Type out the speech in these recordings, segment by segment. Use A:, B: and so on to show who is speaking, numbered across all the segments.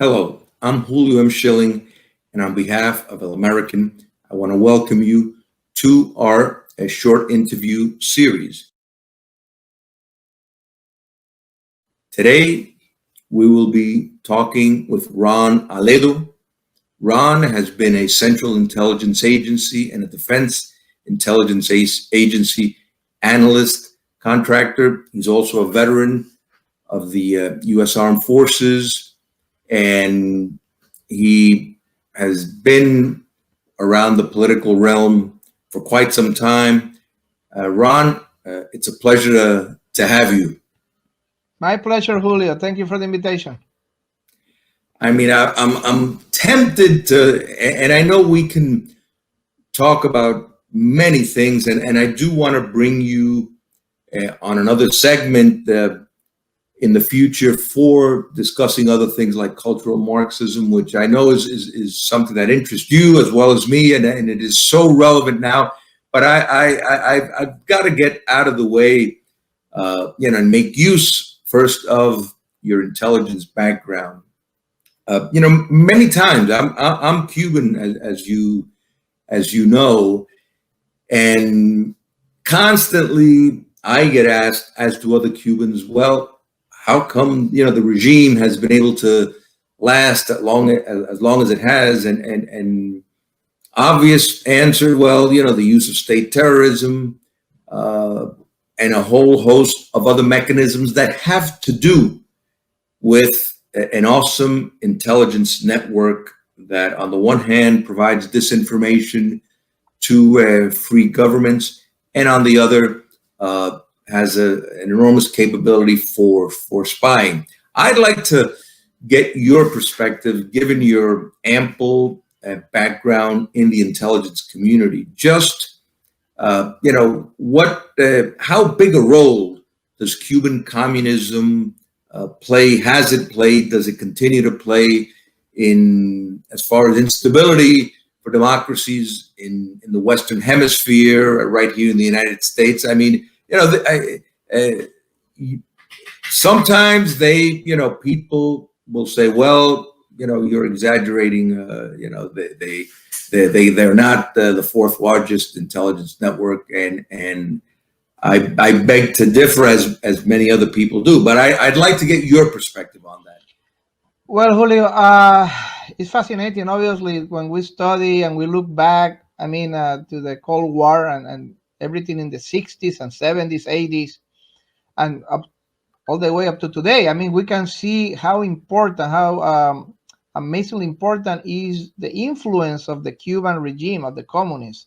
A: Hello, I'm Julio Schilling, and on behalf of Al American, I want to welcome you to our short interview series. Today, we will be talking with Ron Aledo. Ron has been a Central Intelligence Agency and a Defense Intelligence Agency analyst contractor. He's also a veteran of the U.S. Armed Forces, and he has been around the political realm for quite some time. Ron, it's a pleasure to have you.
B: My pleasure, Julio. Thank you for the invitation.
A: I mean, I'm tempted to, and I know we can talk about many things, and I do want to bring you on another segment in the future for discussing other things like cultural Marxism, which I know is something that interests you as well as me, and it is so relevant now. But I've got to get out of the way, and make use first of your intelligence background. Many times I'm Cuban, as you know, and constantly I get asked, as do other Cubans, well, how come the regime has been able to last as long as it has? And obvious answer, well, the use of state terrorism and a whole host of other mechanisms that have to do with an awesome intelligence network that, on the one hand, provides disinformation to free governments, and on the other, has an enormous capability for spying. I'd like to get your perspective, given your ample background in the intelligence community. Just how big a role does Cuban communism play? Has it played? Does it continue to play in as far as instability for democracies in the Western Hemisphere, right here in the United States? I mean, sometimes people will say, well, you're exaggerating. They're not the fourth largest intelligence network, and I beg to differ, as many other people do. But I'd like to get your perspective on that.
B: Well, Julio, it's fascinating. Obviously, when we study and we look back, to the Cold War and everything in the 60s and 70s, 80s, and all the way up to today, we can see how important, how amazingly important is the influence of the Cuban regime, of the communists,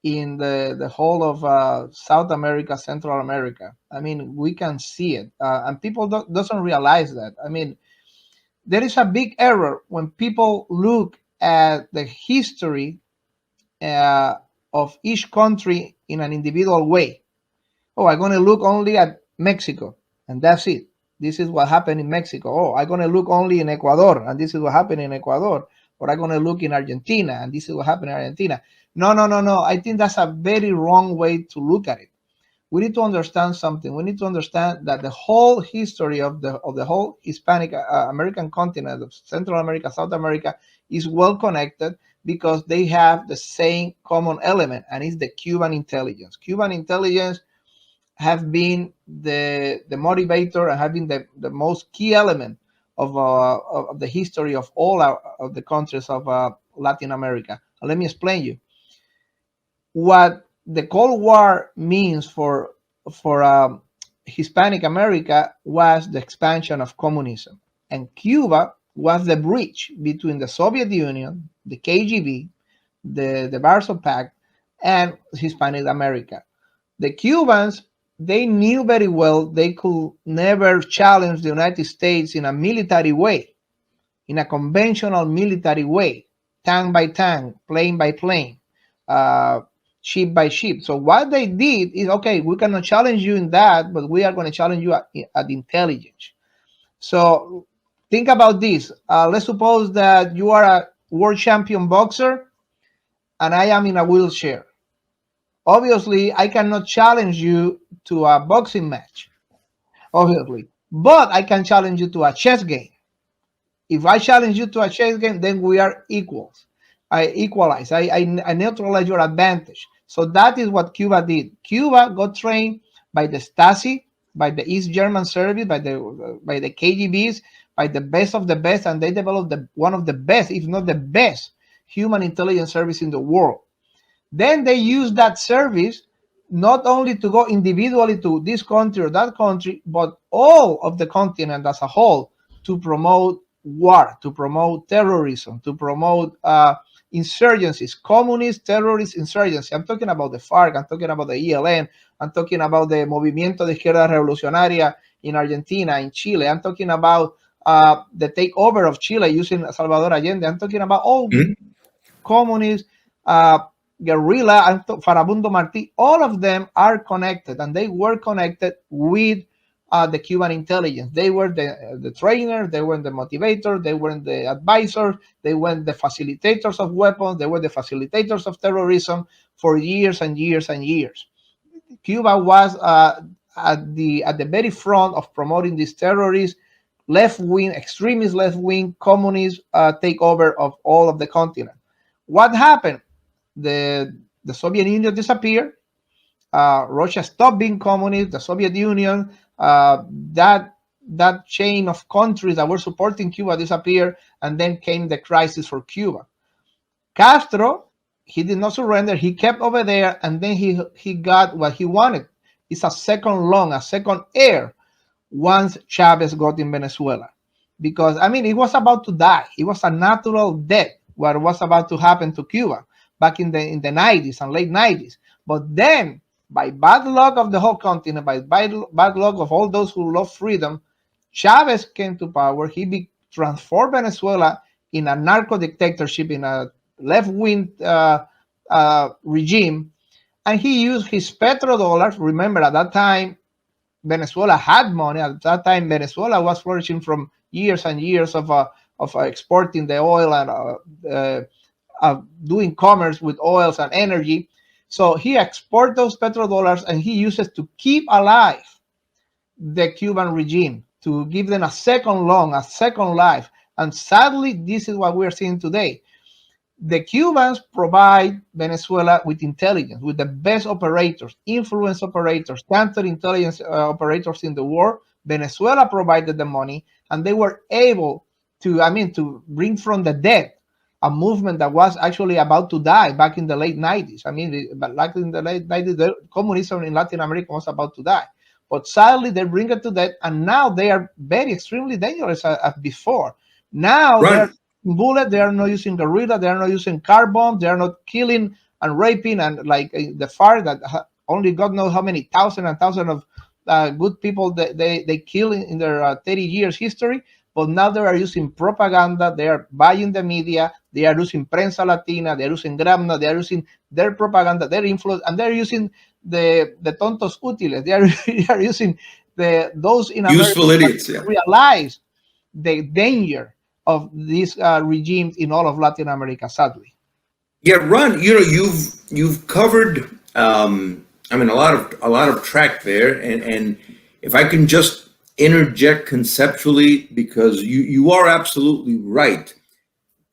B: in the whole of South America, Central America. We can see it, and people doesn't realize that. There is a big error when people look at the history uh, of each country in an individual way. Oh, I'm going to look only at Mexico, and that's it. This is what happened in Mexico. Oh, I'm going to look only in Ecuador, and this is what happened in Ecuador. Or I'm going to look in Argentina, and this is what happened in Argentina. No, no, no, no. I think that's a very wrong way to look at it. We need to understand something. We need to understand that the whole history of the whole Hispanic American continent, of Central America, South America, is well connected because they have the same common element, and it's the Cuban intelligence. Cuban intelligence have been the motivator and have been the most key element of the history of all of the countries of Latin America. And let me explain you what the Cold War means for Hispanic America was the expansion of communism, and Cuba was the bridge between the Soviet Union, the KGB, the Warsaw Pact, and Hispanic America. The Cubans, they knew very well they could never challenge the United States in a military way, in a conventional military way, tank by tank, plane by plane, uh, ship by ship. So what they did is, okay, we cannot challenge you in that, but we are going to challenge you at intelligence. So think about this. Let's suppose that you are a world champion boxer and I am in a wheelchair. Obviously, I cannot challenge you to a boxing match, obviously, but I can challenge you to a chess game. If I challenge you to a chess game, then we are equals. I equalize. I neutralize your advantage. So that is what Cuba did. Cuba got trained by the Stasi, by the East German service, by the KGBs, by the best of the best, and they developed one of the best, if not the best, human intelligence service in the world. Then they use that service not only to go individually to this country or that country, but all of the continent as a whole to promote war, to promote terrorism, to promote insurgencies, communist, terrorist insurgency. I'm talking about the FARC, I'm talking about the ELN, I'm talking about the Movimiento de Izquierda Revolucionaria in Argentina, in Chile. I'm talking about the takeover of Chile using Salvador Allende. I'm talking about all communists, Guerrilla, and Farabundo Martí. All of them are connected, and they were connected with the Cuban intelligence. They were the trainers, they were the motivators, they were the advisors, they were the facilitators of weapons, they were the facilitators of terrorism for years and years and years. Cuba was at the very front of promoting this terrorist, left-wing, extremist left-wing, communist takeover of all of the continent. What happened? The Soviet Union disappeared. Russia stopped being communist. The Soviet Union, that chain of countries that were supporting Cuba disappeared, and then came the crisis for Cuba. Castro, he did not surrender. He kept over there, and then he got what he wanted. It's a second lung, a second heir, once Chavez got in Venezuela. Because, I mean, it was about to die. It was a natural death, what was about to happen to Cuba back in the 90s and late 90s. But then, by bad luck of the whole continent, by bad luck of all those who love freedom, Chavez came to power. He transformed Venezuela in a narco dictatorship, in a left-wing regime, and he used his petrodollars. Remember, at that time, Venezuela had money. At that time, Venezuela was flourishing from years and years of exporting the oil and doing commerce with oils and energy. So he exports those petrodollars, and he uses to keep alive the Cuban regime, to give them a second lung, a second life. And sadly, this is what we're seeing today. The Cubans provide Venezuela with intelligence, with the best operators, influence operators, counterintelligence operators in the world. Venezuela provided the money, and they were able to bring from the dead a movement that was actually about to die back in the late 90s. Back in the late 90s, the communism in Latin America was about to die. But sadly, they bring it to death, and now they are extremely dangerous as before. Now they're bullet, they are not using guerrilla, they are not using car bombs, they are not killing and raping, and like the FARC that only God knows how many thousands and thousands of good people they kill in their 30 years history. But now they are using propaganda, they are buying the media, they are using Prensa Latina, they are using Gramna, they are using their propaganda, their influence, and they're using the tontos útiles. They are using those in America
A: useful idiots,
B: realize the danger of these regimes in all of Latin America, sadly.
A: Yeah, Ron, you've covered a lot of track there, and if I can just interject conceptually, because you are absolutely right.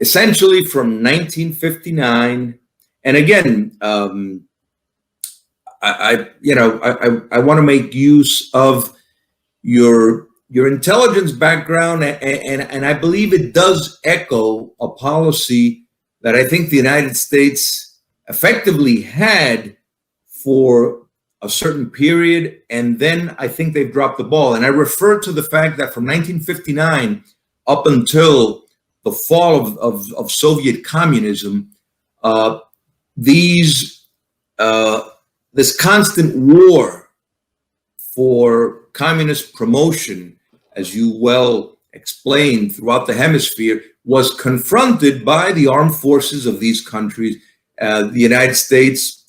A: Essentially, from 1959, and again, I want to make use of your intelligence background, and I believe it does echo a policy that I think the United States effectively had for a certain period, and then I think they've dropped the ball. And I refer to the fact that from 1959 up until the fall of Soviet communism, this constant war for communist promotion, as you well explained, throughout the hemisphere, was confronted by the armed forces of these countries. The United States,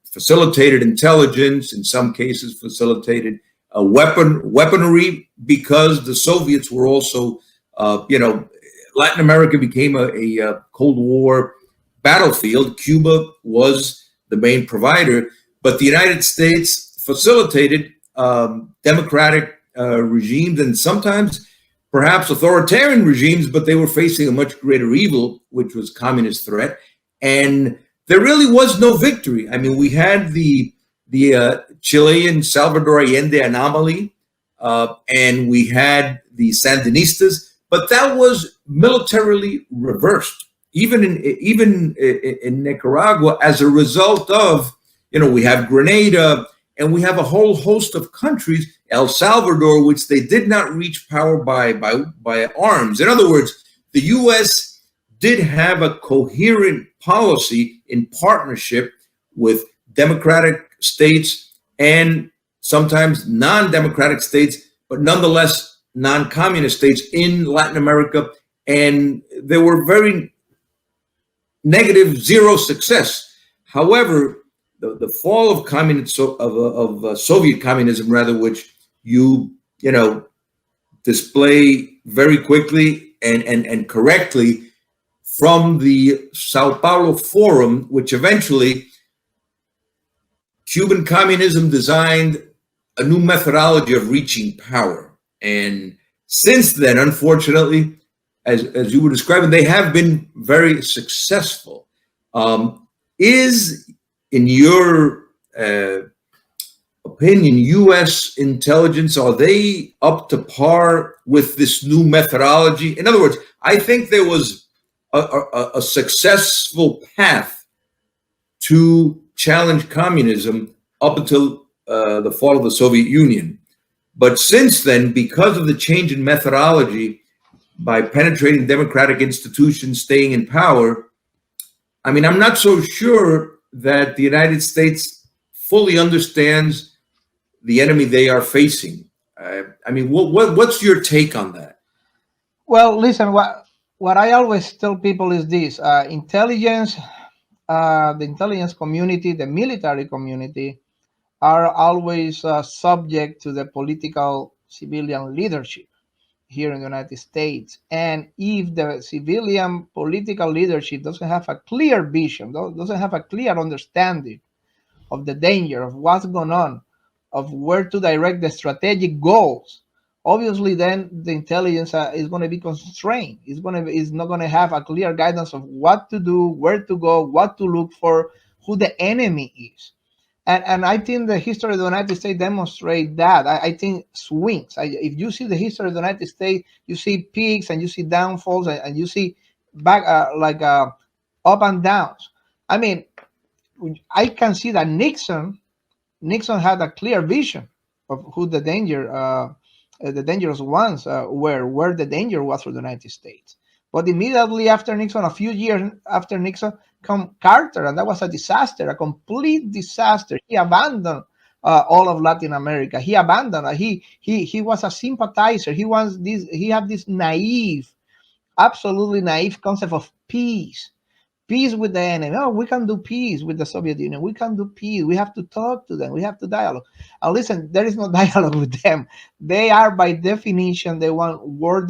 A: facilitated intelligence, in some cases facilitated weaponry, because the Soviets were also, Latin America became a Cold War battlefield. Cuba was the main provider, but the United States facilitated democratic regimes, and sometimes perhaps authoritarian regimes, but they were facing a much greater evil, which was communist threat. And there really was no victory. I mean, we had the Chilean Salvador Allende anomaly, and we had the Sandinistas, but that was militarily reversed. Even in Nicaragua, as a result of, we have Grenada, and we have a whole host of countries, El Salvador, which they did not reach power by arms. In other words, the U.S. did have a coherent policy in partnership with democratic states and sometimes non-democratic states, but nonetheless non-communist states in Latin America. And there were very negative, zero success. However, the fall of Soviet communism, rather, which you display very quickly and correctly from the Sao Paulo Forum, which eventually Cuban communism designed a new methodology of reaching power. And since then, unfortunately, as you were describing, they have been very successful. Is, in your opinion, U.S. intelligence, are they up to par with this new methodology? In other words, I think there was a successful path to challenge communism up until the fall of the Soviet Union. But since then, because of the change in methodology, by penetrating democratic institutions, staying in power, I mean, I'm not so sure that the United States fully understands the enemy they are facing. I mean, what's your take on that?
B: Well, listen, what I always tell people is this: intelligence, the intelligence community, the military community, are always subject to the political civilian leadership here in the United States. And if the civilian political leadership doesn't have a clear vision, doesn't have a clear understanding of the danger, of what's going on, of where to direct the strategic goals, obviously then the intelligence is going to be constrained. It's not going to have a clear guidance of what to do, where to go, what to look for, who the enemy is. And I think the history of the United States demonstrates that. I think swings. If you see the history of the United States, you see peaks and you see downfalls and you see back up and downs. I mean, I can see that Nixon had a clear vision of who the dangerous ones were, where the danger was for the United States. But immediately after Nixon, a few years after Nixon, come Carter, and that was a disaster, a complete disaster. He abandoned all of Latin America. He abandoned. He was a sympathizer. He had this naive, absolutely naive concept of peace. Peace with the enemy. Oh, we can do peace with the Soviet Union. We can do peace. We have to talk to them. We have to dialogue. And listen, there is no dialogue with them. They are, by definition, they want world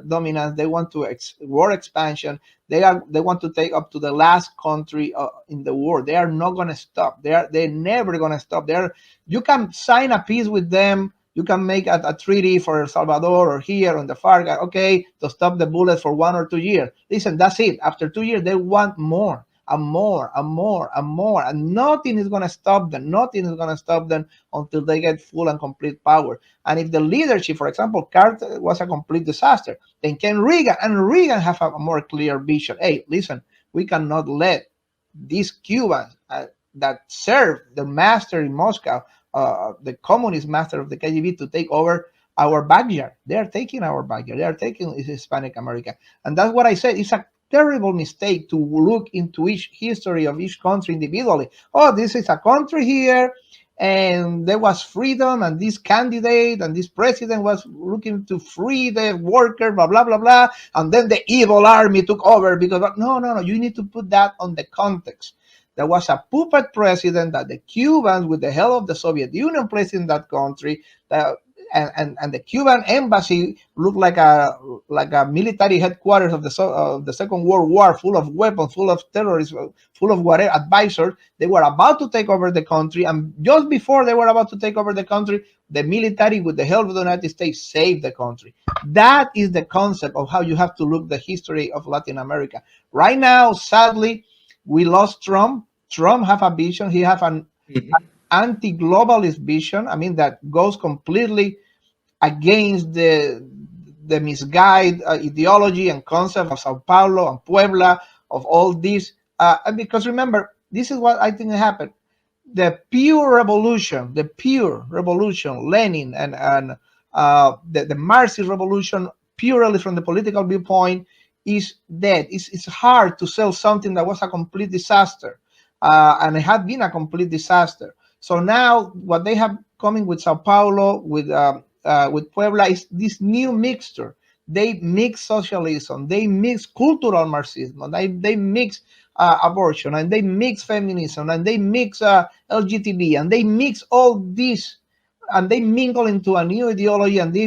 B: dominance. They want world expansion. They want to take up to the last country in the world. They are not going to stop. They're never going to stop. You can sign a peace with them. You can make a treaty for El Salvador or here on the far, okay, to stop the bullets for 1 or 2 years. Listen, that's it. After 2 years, they want more and more and more and more. And nothing is going to stop them. Nothing is going to stop them until they get full and complete power. And if the leadership, for example, Carter was a complete disaster, then came Reagan, and Reagan have a more clear vision. Hey, listen, we cannot let these Cubans that serve the master in Moscow, the communist master of the KGB, to take over our backyard. They are taking our backyard. They are taking Hispanic America. And that's what I said. It's a terrible mistake to look into each history of each country individually. Oh, this is a country here, and there was freedom, and this candidate and this president was looking to free the worker, blah, blah, blah, blah. And then the evil army took over because, no. You need to put that on the context. There was a puppet president that the Cubans, with the help of the Soviet Union, placed in that country. and the Cuban embassy looked like a military headquarters of the Second World War, full of weapons, full of terrorists, full of whatever advisors. They were about to take over the country, and just before they were about to take over the country, the military, with the help of the United States, saved the country. That is the concept of how you have to look the history of Latin America. Right now, sadly, we lost Trump. Trump have a vision. He have an anti-globalist vision. I mean, that goes completely against the misguided ideology and concept of Sao Paulo and Puebla, of all this. Because remember, this is what I think happened. The pure revolution, Lenin and the Marxist revolution, purely from the political viewpoint, is dead. It's hard to sell something that was a complete disaster, and it had been a complete disaster. So now what they have coming with Sao Paulo, with Puebla, is this new mixture. They mix socialism, they mix cultural Marxism, they mix abortion, and they mix feminism, and they mix LGBT, and they mix all this, and they mingle into a new ideology, and they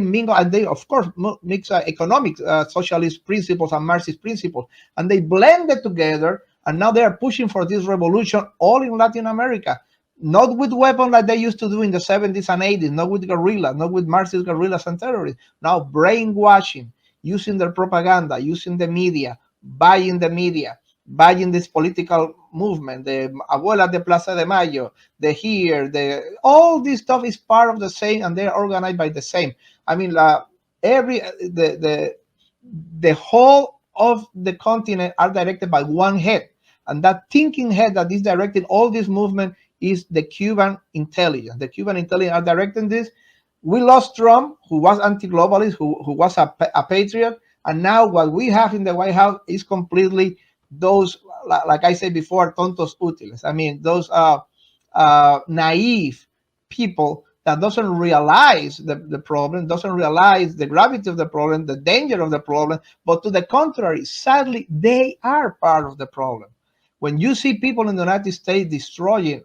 B: of course mix economic socialist principles and Marxist principles, and they blend it together, and now they are pushing for this revolution all in Latin America. Not with weapons like they used to do in the 70s and 80s, not with guerrillas, not with Marxist guerrillas and terrorists. Now brainwashing, using their propaganda, using the media, buying this political movement, the Abuela de Plaza de Mayo, all this stuff is part of the same, and they're organized by the same. I mean, the whole of the continent are directed by one head, and that thinking head that is directing all this movement is the Cuban intelligence. The Cuban intelligence are directing this. We lost Trump, who was anti-globalist, who was a patriot, and now what we have in the White House is completely those, like I said before, tontos útiles. I mean, those naive people that doesn't realize the problem, doesn't realize the gravity of the problem, the danger of the problem, but to the contrary, sadly, they are part of the problem. When you see people in the United States destroying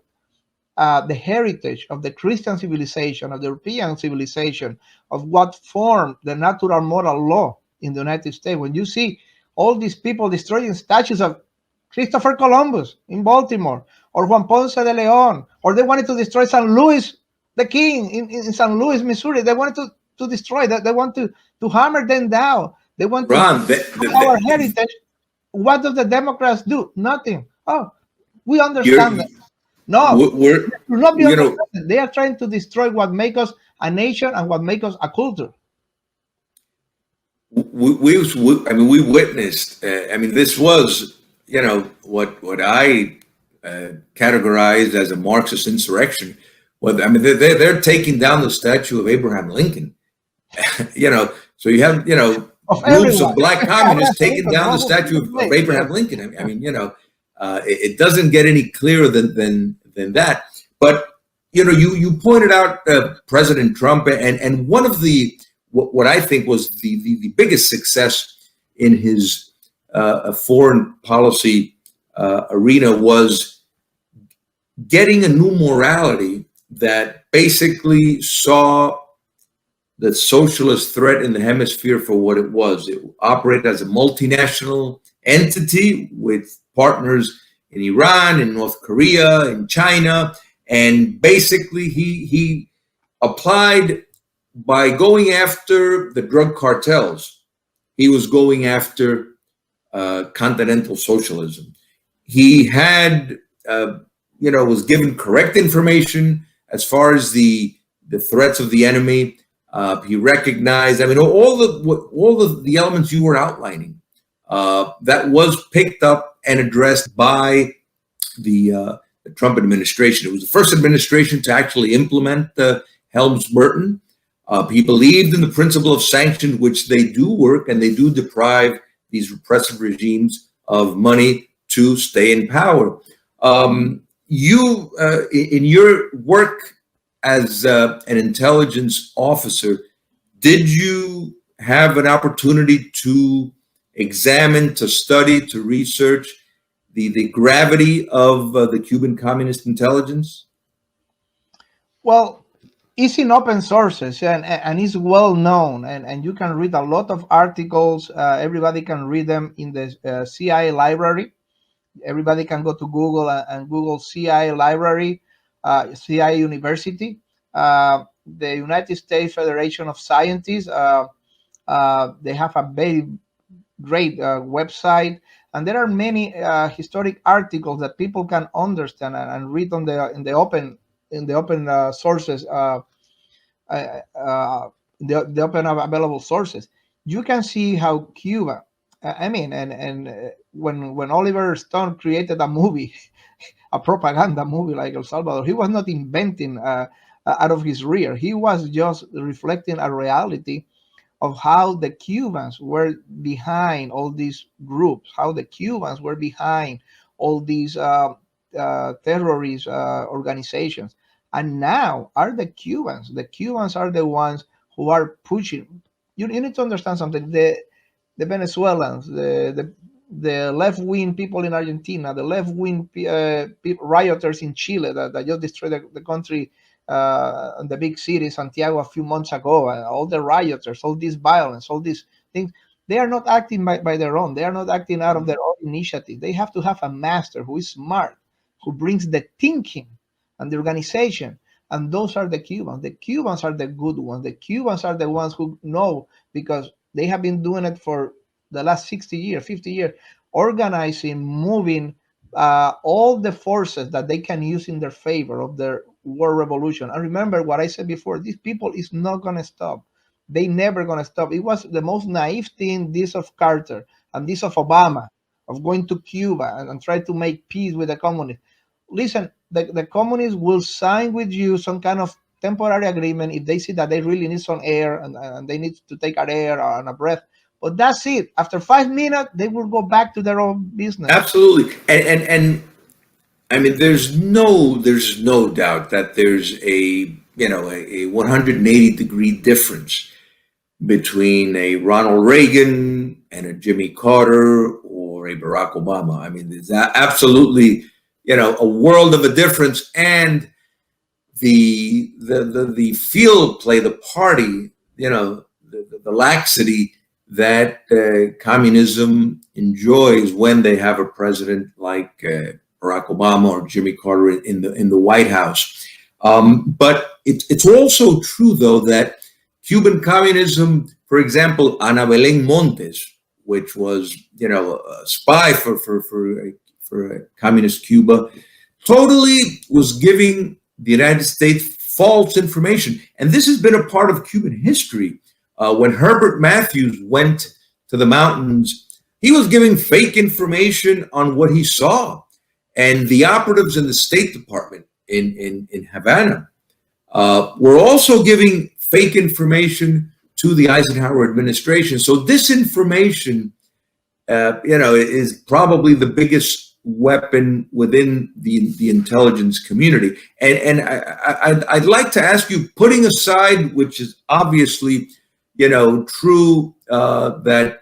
B: the heritage of the Christian civilization, of the European civilization, of what formed the natural moral law in the United States, when you see all these people destroying statues of Christopher Columbus in Baltimore, or Juan Ponce de Leon, or they wanted to destroy St. Louis, the King in St. Louis, Missouri, they wanted to destroy that. They want to hammer them down. They want
A: Ron,
B: to our heritage. What do the Democrats do? Nothing. Oh, we understand that. No, they are trying to destroy what makes us a nation and what makes us a culture.
A: We witnessed. This was, what I categorized as a Marxist insurrection. They're taking down the statue of Abraham Lincoln. So you have groups of black communists taking down the statue of Abraham Lincoln. It doesn't get any clearer than that. But you pointed out President Trump, and one of the what I think was the biggest success in his foreign policy arena was getting a new morality that basically saw the socialist threat in the hemisphere for what it was. It operated as a multinational entity with partners in Iran, in North Korea, in China, and basically he applied, by going after the drug cartels, he was going after continental socialism. He had, was given correct information as far as the threats of the enemy. He recognized, all the elements you were outlining, that was picked up and addressed by the Trump administration. It was the first administration to actually implement the Helms-Burton. He believed in the principle of sanctions, which they do work, and they do deprive these repressive regimes of money to stay in power. You, in your work as an intelligence officer, did you have an opportunity to examine, to study, to research the gravity of the Cuban Communist intelligence?
B: Well, It's in open sources, and it's well known, and you can read a lot of articles. Everybody can read them in the CIA library. Everybody can go to Google and Google CIA library, CIA University, the United States Federation of Scientists. They have a very great website, and there are many historic articles that people can understand and read on the open sources, the open available sources. You can see how Cuba. I mean, and when Oliver Stone created a movie, a propaganda movie like El Salvador, he was not inventing out of his rear. He was just reflecting a reality of how the Cubans were behind all these groups, how the Cubans were behind all these terrorist organizations. And now are the Cubans. The Cubans are the ones who are pushing. You need to understand something. The Venezuelans, the left wing people in Argentina, the left wing rioters in Chile that just destroyed the country in the big city, Santiago, a few months ago, all the rioters, all this violence, all these things, they are not acting by their own. They are not acting out of their own initiative. They have to have a master who is smart, who brings the thinking and the organization. And those are the Cubans. The Cubans are the good ones. The Cubans are the ones who know because they have been doing it for the last 60 years, 50 years, organizing, moving all the forces that they can use in their favor of their war revolution. And remember what I said before, these people is not going to stop. They never going to stop. It was the most naive thing, this of Carter and this of Obama, of going to Cuba and try to make peace with the communists. Listen, the communists will sign with you some kind of temporary agreement if they see that they really need some air and they need to take an air and a breath. But that's it. After 5 minutes, they will go back to their own business.
A: Absolutely. And I mean, there's no doubt that there's a 180-degree difference between a Ronald Reagan and a Jimmy Carter or a Barack Obama. I mean, there's absolutely, a world of a difference. And the field play, the party, the laxity that communism enjoys when they have a president like Barack Obama or Jimmy Carter in the White House. But it's also true, though, that Cuban communism, for example, Ana Belén Montes, which was a spy for communist Cuba, totally was giving the United States false information. And this has been a part of Cuban history. When Herbert Matthews went to the mountains, he was giving fake information on what he saw. And the operatives in the State Department in Havana were also giving fake information to the Eisenhower administration. So disinformation, is probably the biggest weapon within the intelligence community. And I'd like to ask you, putting aside, which is obviously, true, that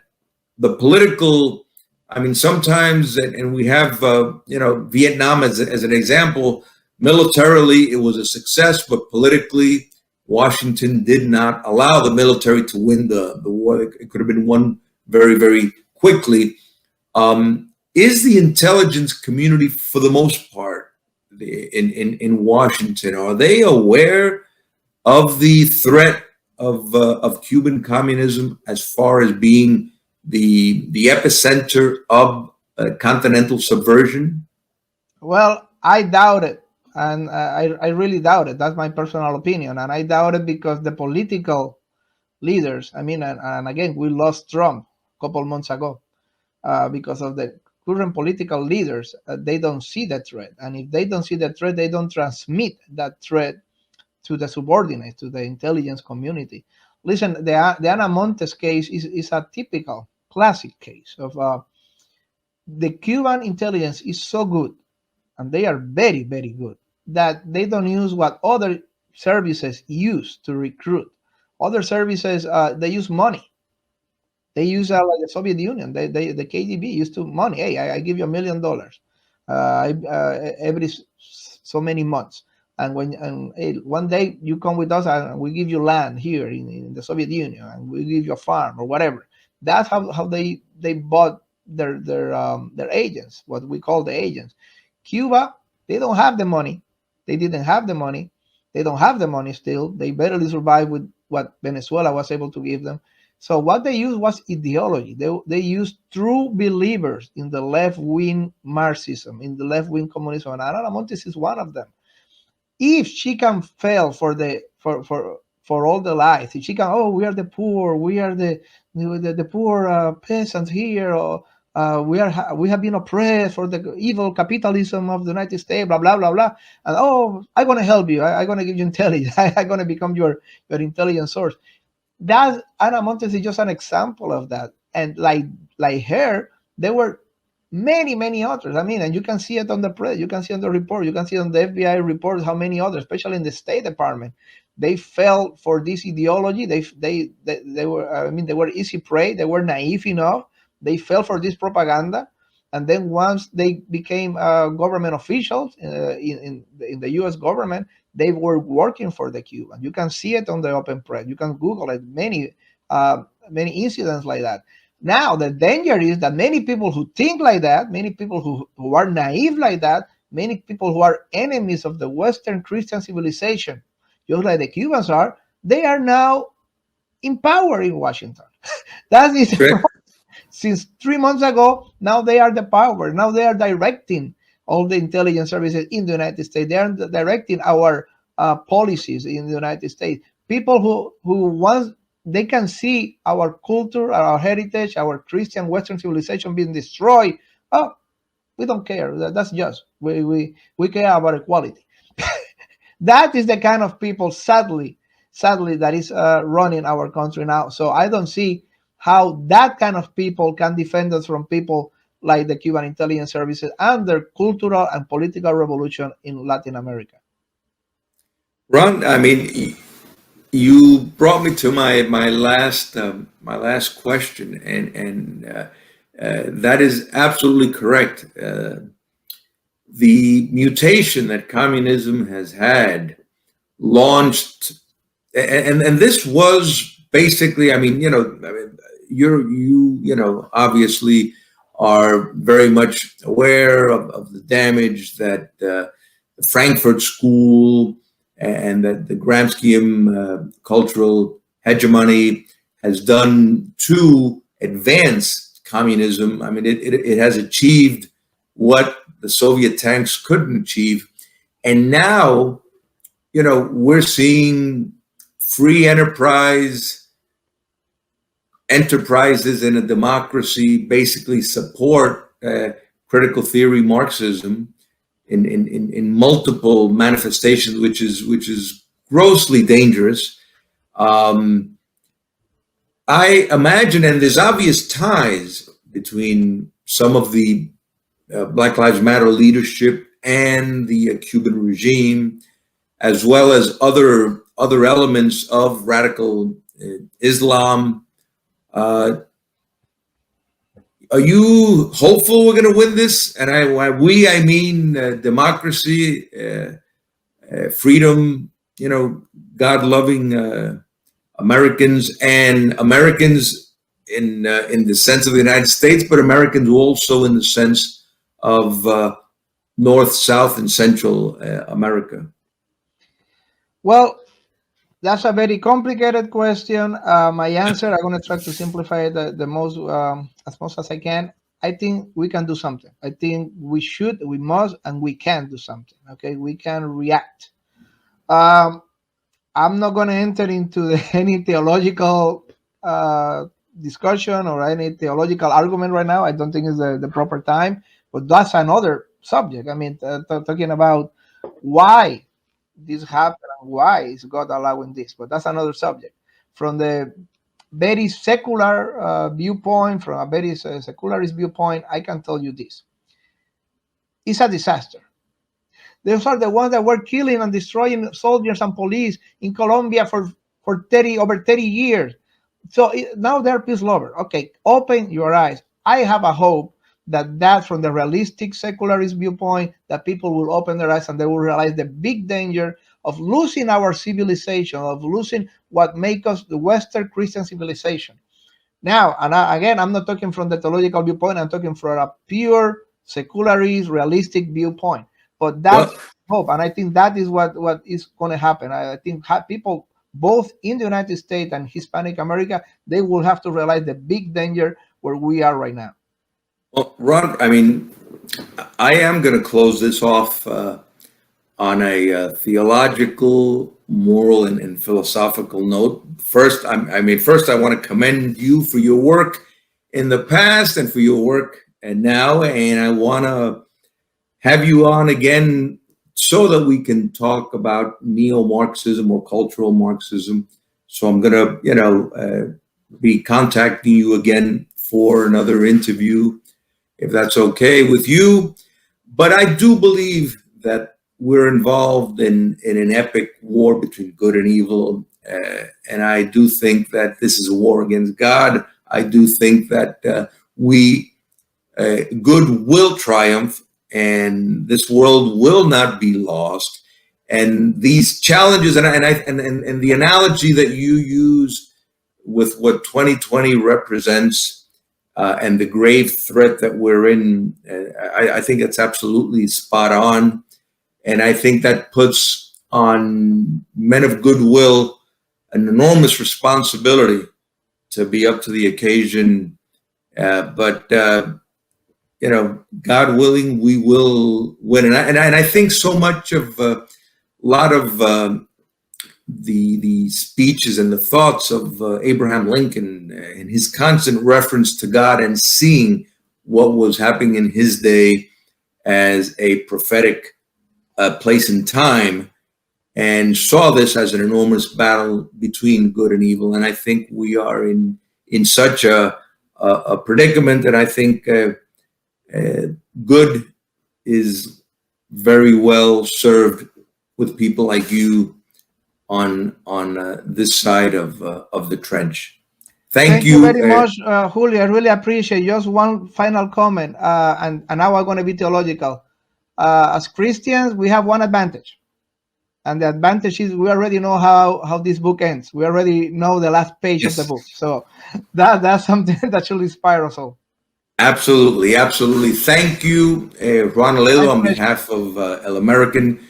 A: the political, I mean, sometimes, and we have, Vietnam as an example, militarily, it was a success, but politically, Washington did not allow the military to win the war. It could have been won very, very quickly. Is the intelligence community, for the most part, in Washington, are they aware of the threat of Cuban communism as far as being the epicenter of continental subversion?
B: Well, I doubt it. And I really doubt it. That's my personal opinion. And I doubt it because the political leaders, I mean, and again, we lost Trump a couple months ago because of the current political leaders. They don't see that threat. And if they don't see that threat, they don't transmit that threat to the subordinates, to the intelligence community. Listen, the Ana Montes case is a typical, classic case of the Cuban intelligence is so good, and they are very, very good, that they don't use what other services use to recruit. Other services, they use money. They use like the Soviet Union. The KGB used to money. Hey, I give you $1 million every so many months. And hey, one day you come with us and we give you land here in the Soviet Union, and we give you a farm or whatever. That's how they bought their agents, what we call the agents. Cuba, they don't have the money. They didn't have the money. They don't have the money still. They barely survive with what Venezuela was able to give them. So what they used was ideology. They used true believers in the left wing Marxism, in the left wing communism, and Ana Montes is one of them. If she can fail for all the lies, if she can, oh, we are the poor, we are the poor peasants here, or we have been oppressed for the evil capitalism of the United States, blah blah blah blah, and oh, I'm gonna help you, I'm gonna give you intelligence, I'm gonna become your intelligence source. That Ana Montes is just an example of that, and like her, there were many others. I mean, and you can see it on the press, you can see on the report, you can see on the FBI report how many others, especially in the State Department, they fell for this ideology. They were, I mean, they were easy prey. They were naive enough. They fell for this propaganda, and then once they became government officials in the U.S. government, they were working for the Cuban. You can see it on the open press. You can Google it. Many incidents like that. Now, the danger is that many people who think like that, many people who are naive like that, many people who are enemies of the Western Christian civilization, just like the Cubans are, they are now in power in Washington. That is since 3 months ago. Now they are the power. Now they are directing all the intelligence services in the United States. They are directing our policies in the United States. People who once they can see our culture, our heritage, our Christian Western civilization being destroyed. Oh, we don't care. That's just we care about equality. That is the kind of people, sadly, that is running our country now. So I don't see how that kind of people can defend us from people like the Cuban Intelligence Services and their cultural and political revolution in Latin America.
A: Ron, I mean, you brought me to my last question, and that is absolutely correct. The mutation that communism has had launched, and this was basically, I mean, you obviously are very much aware of the damage that the Frankfurt School and that the Gramscian cultural hegemony has done to advance communism. I mean, it has achieved what the Soviet tanks couldn't achieve. And now, we're seeing free enterprises in a democracy basically support critical theory Marxism in multiple manifestations, which is grossly dangerous. I imagine, and there's obvious ties between some of the Black Lives Matter leadership and the Cuban regime, as well as other elements of radical Islam. Are you hopeful we're going to win this? And I mean democracy, freedom, God-loving Americans, and Americans in the sense of the United States, but Americans also in the sense of North, South, and Central America.
B: Well, that's a very complicated question. My answer, I'm going to try to simplify it the most, as much as I can. I think we can do something. I think we should, we must, and we can do something. Okay, we can react. I'm not going to enter into any theological discussion or any theological argument right now. I don't think it's the proper time. But that's another subject. I mean, talking about why this happened and why is God allowing this. But that's another subject. From the very secular viewpoint, from a very secularist viewpoint, I can tell you this. It's a disaster. Those are the ones that were killing and destroying soldiers and police in Colombia for over 30 years. So now they're peace lovers. Okay, open your eyes. I have a hope that from the realistic secularist viewpoint, that people will open their eyes and they will realize the big danger of losing our civilization, of losing what makes us the Western Christian civilization. Now, and again, I'm not talking from the theological viewpoint, I'm talking from a pure secularist, realistic viewpoint. But that's
A: Well,
B: hope, and I think that is what is going to happen. I think people both in the United States and Hispanic America, they will have to realize the big danger where we are right now.
A: well, Ron, I mean, I am going to close this off on a theological, moral, and philosophical note. First, first I want to commend you for your work in the past and for your work and now, and I want to have you on again so that we can talk about neo-Marxism or cultural Marxism. So I'm going to, be contacting you again for another interview, if that's okay with you. But I do believe that we're involved in an epic war between good and evil. And I do think that this is a war against God. I do think that good will triumph and this world will not be lost. And these challenges, and the analogy that you use with what 2020 represents and the grave threat that we're in, I think it's absolutely spot on. And I think that puts on men of goodwill an enormous responsibility to be up to the occasion. But God willing, we will win. And I think so much of a lot of the speeches and the thoughts of Abraham Lincoln and his constant reference to God and seeing what was happening in his day as a prophetic place and time, and saw this as an enormous battle between good and evil. And I think we are in such a predicament that I think good is very well served with people like you on this side of the trench. Thank
B: You
A: you.
B: very much, Julio. I really appreciate. Just one final comment, and now I'm going to be theological. As Christians, we have one advantage, and the advantage is we already know how this book ends. We already know the last page of the
A: Yes.
B: book, so that's something that should inspire us all.
A: Absolutely, absolutely. Thank you, Ron Aledo, on
B: pleasure.
A: behalf of El American,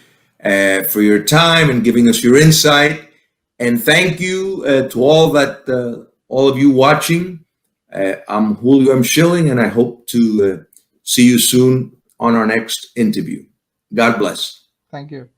A: for your time and giving us your insight. And thank you to all of you watching. I'm Julio Schilling, and I hope to see you soon on our next interview. God bless.
B: Thank you.